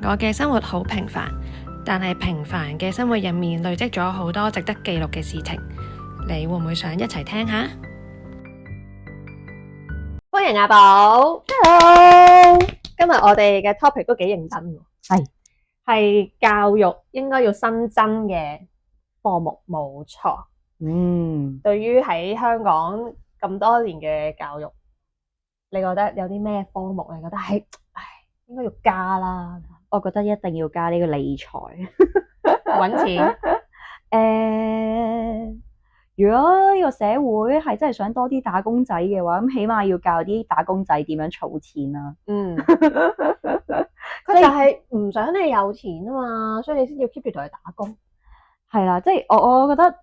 我嘅生活好平凡，但係平凡嘅生活入面累積咗好多值得記錄嘅事情。你會唔會想一齊聽下？歡迎阿寶 ，Hello！今日我哋嘅 topic 都幾認真喎，係教育應該要新增嘅科目，冇錯。對於喺香港咁多年嘅教育，你覺得有啲咩科目你覺得係應該要加啦？我覺得一定要加呢個理財，搵錢。如果呢個社會係真係想多啲打工仔嘅話，咁起碼要教啲打工仔點樣儲錢啦。佢就係唔想你有錢啊嘛，所以你先要 keep 住同佢打工。係啦，即係我覺得，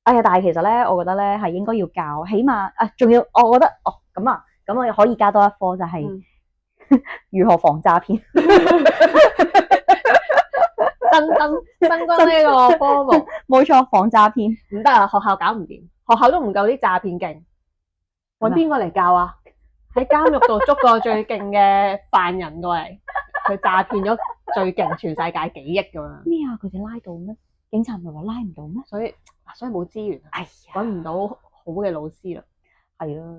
但係其實咧，我覺得咧係應該要教，起碼仲要，我覺得咁我可以加多一科就係、如何防詐騙。新增呢個科目，冇錯，防詐騙唔得啊！學校搞唔掂，學校都唔夠啲詐騙勁，揾邊個嚟教啊？喺監獄度捉個最勁嘅犯人過嚟，佢詐騙咗最勁全世界幾億咁樣。咩啊？佢哋拉到咩？警察唔係話拉唔到咩？所以冇資源，揾唔到好嘅老師啦。係啊，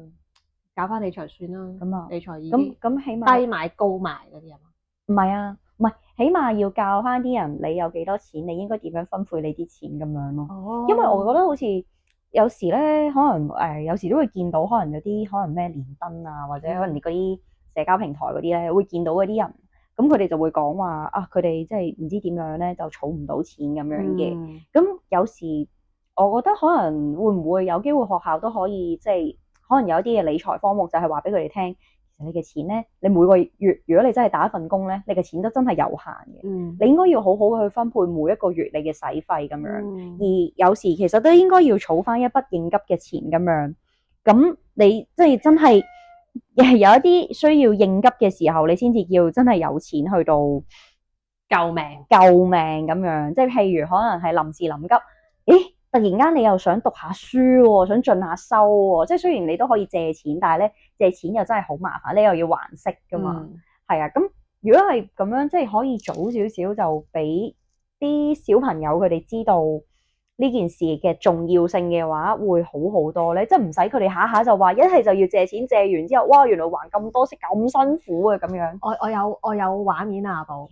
搞翻理財算啦。咁啊，理財已經咁起碼低買高買嗰啲啊嘛。唔係啊，唔係，起碼要教翻啲人，你有幾多錢，你應該點樣分配你啲錢咁樣咯。因為我覺得好似有時咧，可能有時都會見到，可能有啲可能咩連登啊，或者可能嗰啲社交平台嗰啲咧，會見到嗰啲人，咁佢哋就會講話佢哋即係唔知點樣咧，就儲唔到錢咁樣嘅。咁有時我覺得可能會唔會有機會學校都可以即係可能有一啲嘅理財科目，就係話俾佢哋聽。你嘅錢咧，你每個月如果你真係打一份工咧，你嘅錢都真係有限嘅。你應該要好好去分配每一個月你嘅使費咁樣。而有時其實都應該要儲翻一筆應急嘅錢咁樣。咁你即係真係有一啲需要應急嘅時候，你先至叫真係有錢去到救命咁樣。即係譬如可能係臨時臨急，突然間你又想讀下書喎，想進下修喎，即係雖然你都可以借錢，但係咧借錢又真係好麻煩，你又要還息噶嘛。係啊，咁如果係咁樣，即係可以早少少就俾啲小朋友佢哋知道呢件事嘅重要性嘅話，會好好多咧。即係唔使佢哋下下就話一係就要借錢，借完之後，哇，原來還咁多息咁辛苦啊咁樣。我有畫面啊，寶，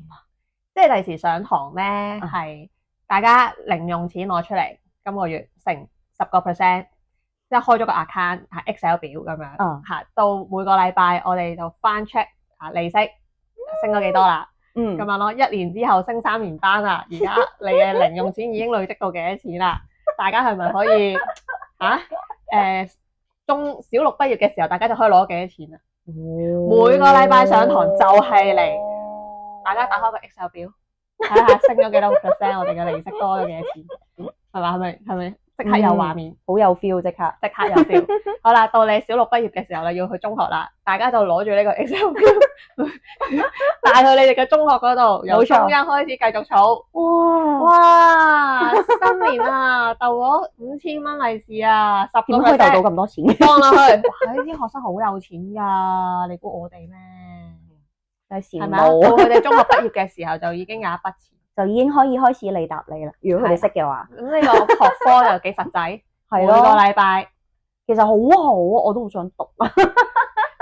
即係第時上堂咧係大家零用錢攞出嚟。今個月成10%，即係開咗個 account Excel 表咁樣，到每個禮拜我哋就翻 check 利息升咗幾多啦，咁樣咯。1年之後升3年班啦，而家你嘅零用錢已經累積到幾多錢啦？大家係咪可以小六畢業嘅時候，大家就可以攞幾多錢啊？每個禮拜上堂就係嚟，大家打開個 Excel 表睇下升咗幾多個 percent， 我哋嘅利息多咗幾多錢？係咪即刻有畫面，好有 feel， 即刻有 feel。好啦，到你小六畢業嘅時候，你要去中學啦，大家就攞住呢個 Excel 表帶去你哋嘅中學嗰度，由中一開始繼續儲。哇！新年啊，逗咗5000蚊利是啊，10%點可以逗到咁多錢？放落去，哇！呢啲學生好有錢㗎，你估我哋咩？係咪啊？到佢哋中學畢業嘅時候，就已經有一筆錢。就已經可以開始利搭你啦。如果佢哋識嘅話，咁呢個學科又幾實際，每個禮拜其實好好，我都好想讀，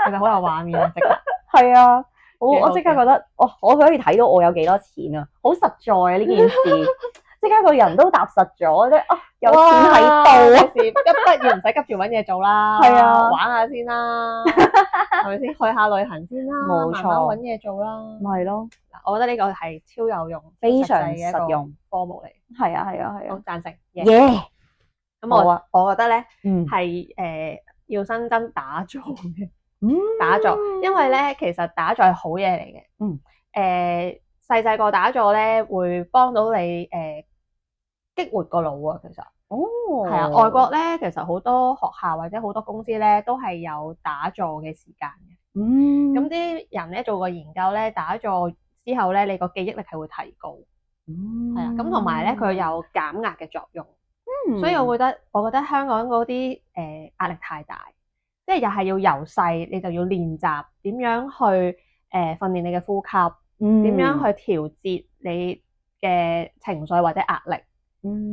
其實好有畫面啊！即刻係啊，我即刻覺得，我可以睇到我有幾多錢啊，好實在啊呢件事，即刻個人都踏實咗，即係有錢喺度。一畢業唔使急住揾嘢做啦，係啊，玩下先啦，係咪先？去下旅行先啦，冇錯，慢慢揾嘢做啦，咪係咯。我覺得呢個係超有用、非常實用科目嚟。係啊，好贊成。咁我覺得咧係要新增打坐嘅，打坐，因為咧其實打坐係好嘢嚟嘅。細個打坐咧會幫到你激活個腦啊，其實。係啊，外國咧其實好多學校或者好多公司咧都係有打坐嘅時間嘅。咁啲人咧做過研究咧，打坐之後咧，你個記憶力係會提高。係啊，咁同埋咧佢有減壓嘅作用。所以我覺得香港嗰啲壓力太大，即係又係要由細你就要練習點樣去訓練你嘅呼吸，點樣去調節你嘅情緒或者壓力。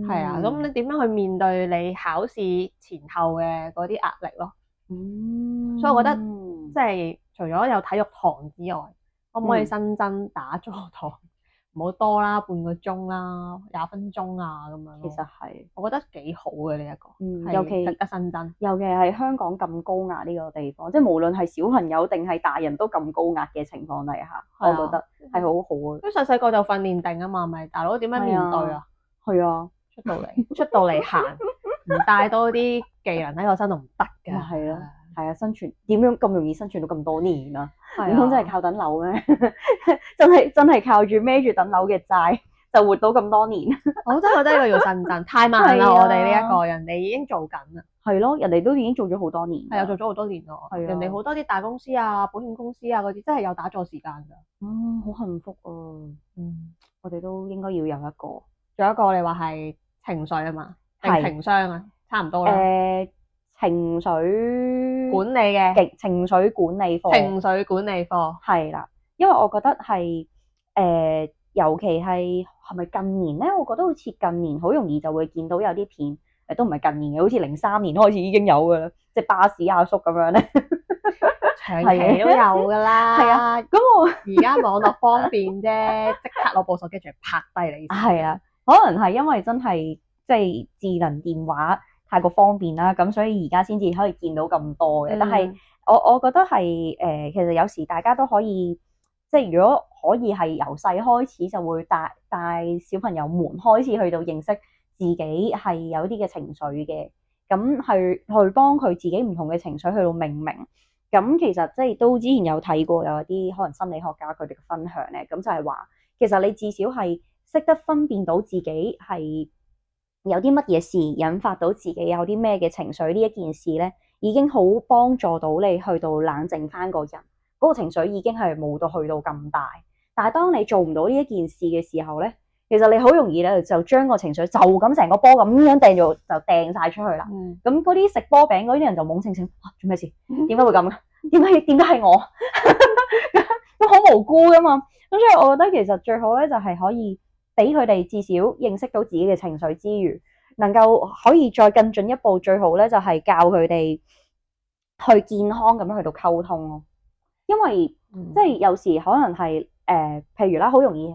係啊，咁你點樣去面對你考試前後嘅嗰啲壓力咯？所以我覺得即係除咗有體育堂之外，可唔可以新增打坐堂？唔好多啦，半個鐘啦，20分鐘啊咁樣。其實係，我覺得幾好嘅呢一個，尤其值得新增。尤其係香港咁高壓呢個地方，即係無論係小朋友定係大人都咁高壓嘅情況底下，我覺得係好好啊。咁細細個就訓練定啊嘛，咪大佬點樣面對啊？係啊，出到嚟行，唔帶多啲技能喺個身度唔得㗎。係啊。係啊，生存點樣咁容易生存到咁多年啊？唔通真係靠等樓咩？真係靠住孭住等樓嘅債就活到咁多年？我真係覺得呢個要新增，太慢啦！我哋呢一個人哋已經做緊啦。係咯，人哋都已經做咗好多年。係啊，做咗好多年咯。人哋好多啲大公司啊、保險公司啊嗰啲，真係有打坐時間㗎。好幸福啊！我哋都應該要有一個。仲有一個你話係情緒啊嘛，定情商啊，差唔多啦。情緒管理嘅情緒管理課，情緒管理課係啦，因為我覺得係尤其係咪近年咧？我覺得好似近年好容易就會見到有啲片，都唔係近年嘅，好似03年開始已經有㗎啦，即係巴士阿叔咁樣咧，長期都有㗎啦。係啊，咁我而家網絡方便啫，即刻攞部手機就拍低你。係啊，可能係因為真係即係智能電話太過方便啦，咁所以而家先至可以見到咁多嘅。但係我覺得係其實有時大家都可以，即係如果可以係由細開始就會帶小朋友們開始去到認識自己係有啲嘅情緒嘅，咁去幫佢自己唔同嘅情緒去到命名。咁其實即係都之前有睇過有一啲可能心理學家佢哋嘅分享咧，咁就係話其實你至少係識得分辨到自己係有啲乜嘢事引發到自己有啲咩嘅情緒，呢一件事咧，已經好幫助到你去到冷靜翻個人，嗰個情緒已經係冇到去到咁大。但係當你做唔到呢一件事嘅時候咧，其實你好容易咧就將個情緒就咁成個波咁樣掟咗就掟晒出去啦。咁嗰啲食波餅嗰啲人就懵清清，做咩事？點解會咁？點解係我？咁好無辜噶嘛。咁所以我覺得其實最好咧就係可以俾佢哋至少認識到自己嘅情緒之餘，能夠可以再更進一步，最好咧就係教佢哋去健康咁樣去到溝通咯。因為即係有時可能係譬如啦，好容易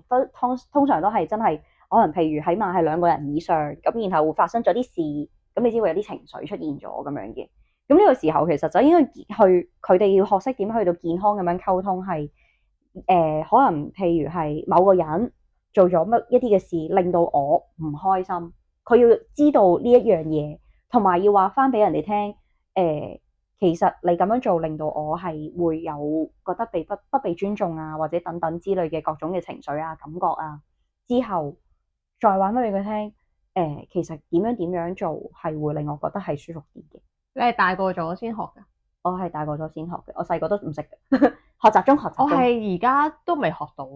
通常都係真係可能譬如起碼係2個人以上咁，然後會發生咗啲事，咁你先會有啲情緒出現咗咁樣嘅。咁呢個時候其實就應該佢哋要學識點去到健康咁樣溝通，係可能譬如係某個人做咗乜一啲嘅事令到我唔開心，佢要知道呢一樣嘢，同埋要話翻俾人哋聽其實你咁樣做令到我係會有覺得不被尊重啊，或者等等之類嘅各種嘅情緒啊感覺啊，之後再話俾佢聽其實點樣做係會令我覺得係舒服啲嘅。你係大個咗先學㗎？我係大個咗先學嘅，我細個都唔識嘅。學習中。我係而家都未學到，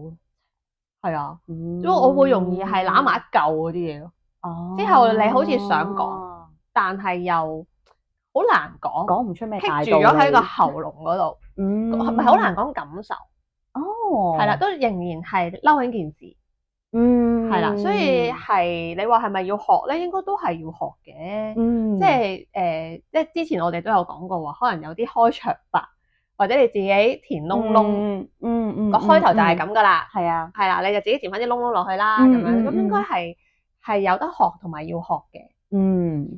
係啊，因為我會容易係攬埋一嚿嗰啲嘢咯。之後你好似想講，但係又好難講唔出咩大道理，棘住咗喺個喉嚨嗰度，係咪好難講感受？係啦，都仍然係嬲緊件事。係啦，所以係你話係咪要學咧？應該都係要學嘅。即係即係之前我哋都有講過話，可能有啲開場白，或者你自己填窿窿，個開頭就係咁噶啦。係啊，係啦，你就自己填翻啲窿窿落去啦，咁樣咁應該係有得學同埋要學嘅。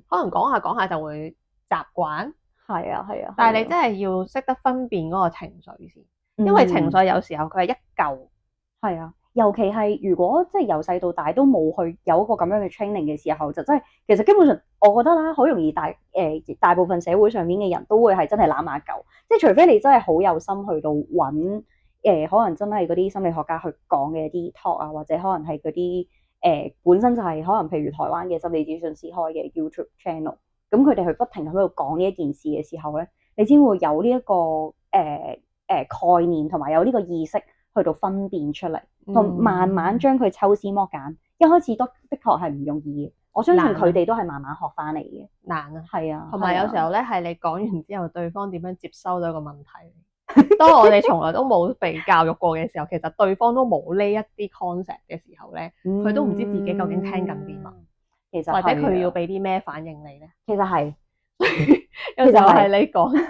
可能講下就會習慣。係啊，但係你真係要識得分辨嗰個情緒先，因為情緒有時候佢係一嚿。係啊。尤其係如果即係由細到大都冇去有一個咁樣嘅 training 嘅時候，就真係其實基本上我覺得啦，好容易大部分社會上面嘅人都會係真係攬埋一嚿，即係除非你真係好有心去到揾可能真係嗰啲心理學家去講嘅一啲 talk 啊，或者可能係嗰啲本身就係可能譬如台灣嘅心理諮詢師開嘅 YouTube channel， 咁佢哋去不停喺度講呢一件事嘅時候咧，你先會有呢一個概念同埋有呢個意識去到分辨出嚟。同慢慢將佢抽絲剝繭，一開始的確係唔容易嘅。我相信佢哋都係慢慢學翻嚟嘅。難啊，係啊。同埋有時候咧，係你講完之後，對方點樣接收到個問題？當我哋從來都冇被教育過嘅時候，其實對方都冇呢一啲 concept 嘅時候咧，佢都唔知自己究竟聽緊啲乜，其實或者佢要俾啲咩反應你咧？其實係，有時候係你講完，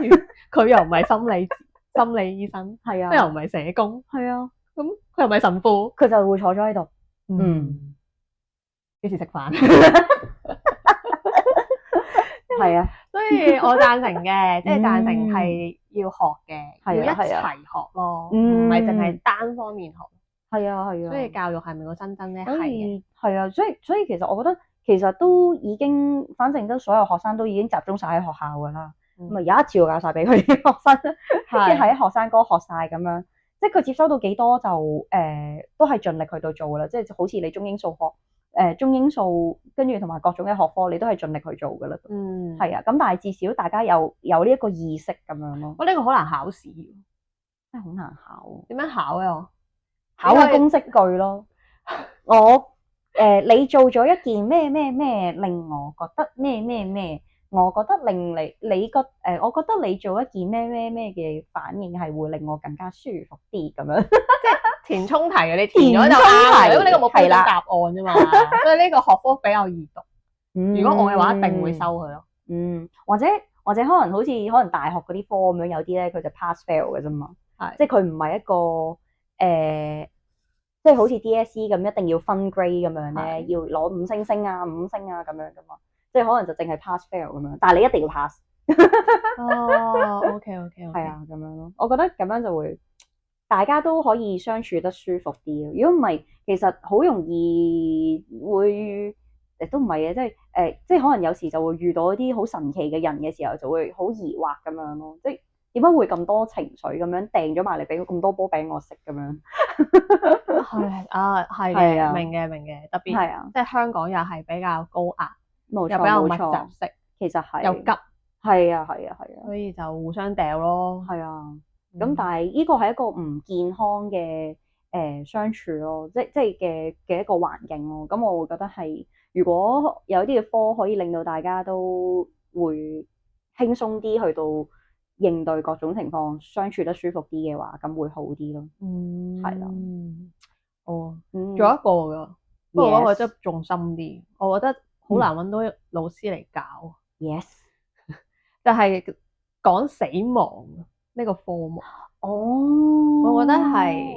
佢又唔係心理醫生，係啊，佢又唔係社工，係啊，咁佢又唔係神父，佢就會坐咗喺度。幾時食飯？係啊，所以我贊成嘅，即係贊成係要學嘅，係啊要一齊學咯，唔係淨係單方面學。係啊，係啊。所以教育係咪個真真咧？所係以係啊，所以其實我覺得其實都已經，反正都所有學生都已經集中晒喺學校㗎啦。咁啊有一次我教晒俾佢啲學生，即係喺學生哥學晒咁樣，即係佢接收到幾多就都係盡力去到做㗎啦。即係好似你中英數學中英數跟住同埋各種嘅學科，你都係盡力去做㗎啦。係啊，咁但係至少大家有呢一個意識咁樣咯。呢個好難考試，真係好難考。點樣考啊？考個公式句咯。你做咗一件咩咩咩，令我覺得咩咩咩，我覺得令我覺得你做一件咩咩咩嘅反應係會令我更加舒服啲咁樣。即係填充題嘅，你填咗就啱，因為呢個冇標準答案啫嘛。所以呢個學科比較易讀。如果我嘅話，一定會收佢咯。或者可能大學嗰啲科咁樣，有啲咧佢就 pass fail 嘅啫嘛。係，即係佢唔係一個即係好似 DSE 咁一定要分 grade 咁樣咧，要攞5星啊、5星啊咁樣噶嘛。即係可能就淨係 pass fail 咁樣，但係你一定要 pass。OK，係啊，咁樣咯。我覺得咁樣就會大家都可以相處得舒服啲咯。如果唔係，其實好容易會都唔係嘅，即係可能有時就會遇到一啲好神奇嘅人嘅時候，就會好疑惑咁樣咯。即係點解會咁多情緒咁樣掟咗埋嚟，俾咁多波俾我食咁樣？係嘅，明嘅，特別係即係香港又係比較高壓，又比較密集式，其實係又急，係啊，所以就互相掉咯。係啊，咁但係呢個係一個唔健康嘅相處咯，即係嘅一個環境咯。咁我會覺得係，如果有啲嘅科可以令到大家都會輕鬆啲去到應對各種情況，相處得舒服啲嘅話，咁會好啲咯。係啦。仲有一個㗎，不過嗰個真係重心啲，我覺得好難揾到老師嚟教。Yes， 就係講死亡呢個科目。我覺得係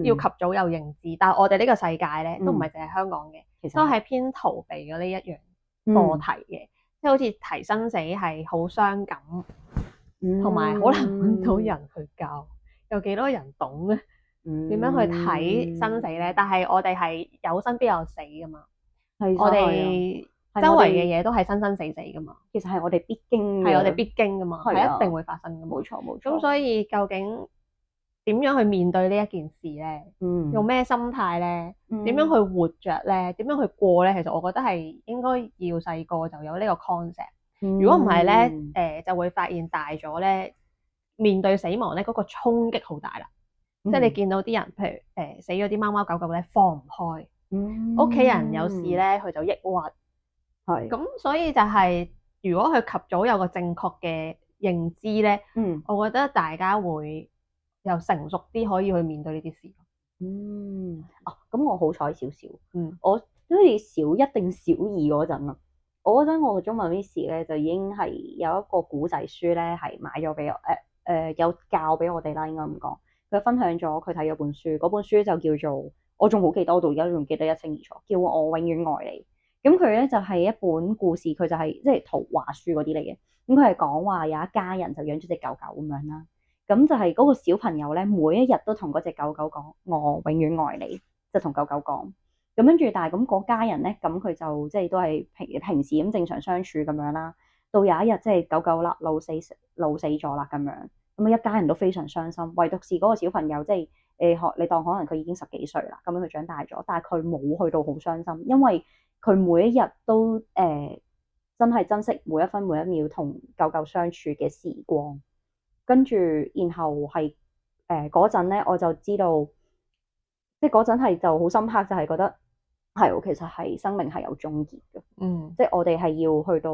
要及早有認知，但係我哋呢個世界咧都唔係淨係香港嘅，都係偏逃避嘅呢一樣課題嘅，即係好似提生死係好傷感，同埋好難揾到人去教，有幾多人懂咧？點樣去睇生死咧？但係我哋係有生必有死噶嘛，我哋周圍嘅嘢都係生生死死噶嘛。其實係我哋必經噶嘛，係一定會發生噶嘛。冇錯。咁所以究竟點樣去面對呢一件事咧？用咩心態咧？點樣去活着咧？點樣去過咧？其實我覺得係應該要細個就有呢個 concept。如果唔係咧，就會發現大咗咧，面對死亡咧嗰個衝擊好大啦。即係你見到啲人，譬如死咗啲貓貓狗狗咧，放唔開，屋企人有事咧，佢就抑鬱。係咁，所以就係如果佢及早有個正確嘅認知咧，我覺得大家會又成熟啲，可以去面對呢啲事。咁我好彩少少。我好似小一定小二嗰陣啦，我嗰陣我嘅中文 Miss 咧就已經係有一個古仔書咧，係買咗俾我，有教俾我哋啦，應該咁講。佢分享咗佢睇咗本書，嗰本書就叫做，我仲好記得，我到而家仲記得一清二楚，叫我永遠愛你。咁佢咧就係一本故事，佢就係即係圖畫書嗰啲嚟嘅。咁佢係講話有一家人就養咗隻狗狗咁樣啦。咁就係嗰個小朋友咧，每一日都同嗰隻狗狗講我永遠愛你，就同狗狗講。咁跟住，但係咁嗰家人咧，咁佢就即係都係平時咁正常相處咁樣啦。到有一日即係狗狗啦，老死咗啦咁樣。咁一家人都非常傷心，唯獨是嗰個小朋友，即係你當可能佢已經10幾歲啦，咁樣佢長大咗，但係佢冇去到好傷心，因為佢每一日都真係珍惜每一分每一秒同狗狗相處嘅時光。跟住，然後係嗰陣咧，我就知道，即係嗰陣係就好深刻，就係覺得係其實係生命係有終結嘅。即係我哋係要去到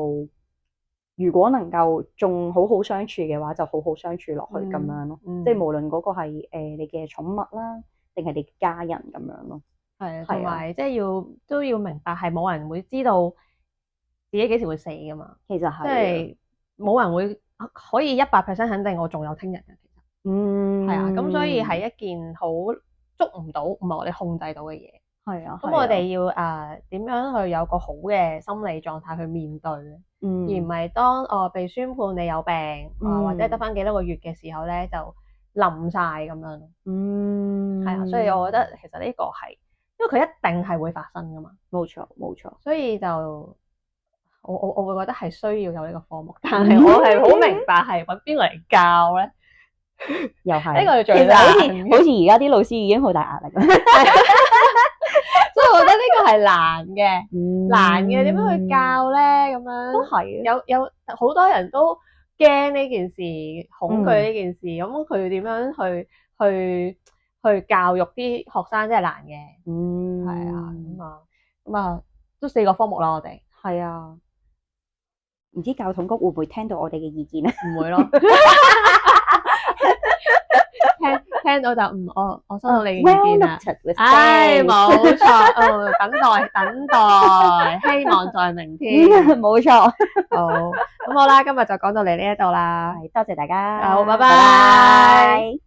如果能夠仲好好相處嘅話，就好好相處落去咁樣咯。即係無論嗰個係你嘅寵物啦，定係你嘅家人咁樣咯。係啊，同埋即係都要明白係冇人會知道自己幾時會死噶嘛。其實係，即係冇人會可以100% 肯定我仲有聽日嘅。其實係啊，咁所以係一件好捉唔到，唔係我哋控制到嘅嘢。係啊，咁我哋要點樣去有個好嘅心理狀態去面對，而唔係當被宣判你有病或者得返幾多個月嘅時候咧就冧晒咁樣。係啊，所以我覺得其實呢個係因為佢一定係會發生噶嘛。冇錯，所以就我會覺得係需要有呢個科目，但係我係好明白係揾邊個嚟教咧，又係呢個最其實好似而家啲老師已經好大壓力啦。所以我覺得呢個係難嘅，難嘅點樣去教咧？咁樣都係有好多人都驚呢件事，恐懼呢件事，咁佢點樣去教育啲學生真係難嘅。係啊，咁啊都4個科目啦，我哋係啊，唔知教統局會唔會聽到我哋嘅意見咧？唔會咯。聽到就我收到你嘅意見啦。冇錯，等待，希望在明天。冇錯。好，咁好啦，今日就講到嚟呢一度啦。多謝大家。好，拜拜。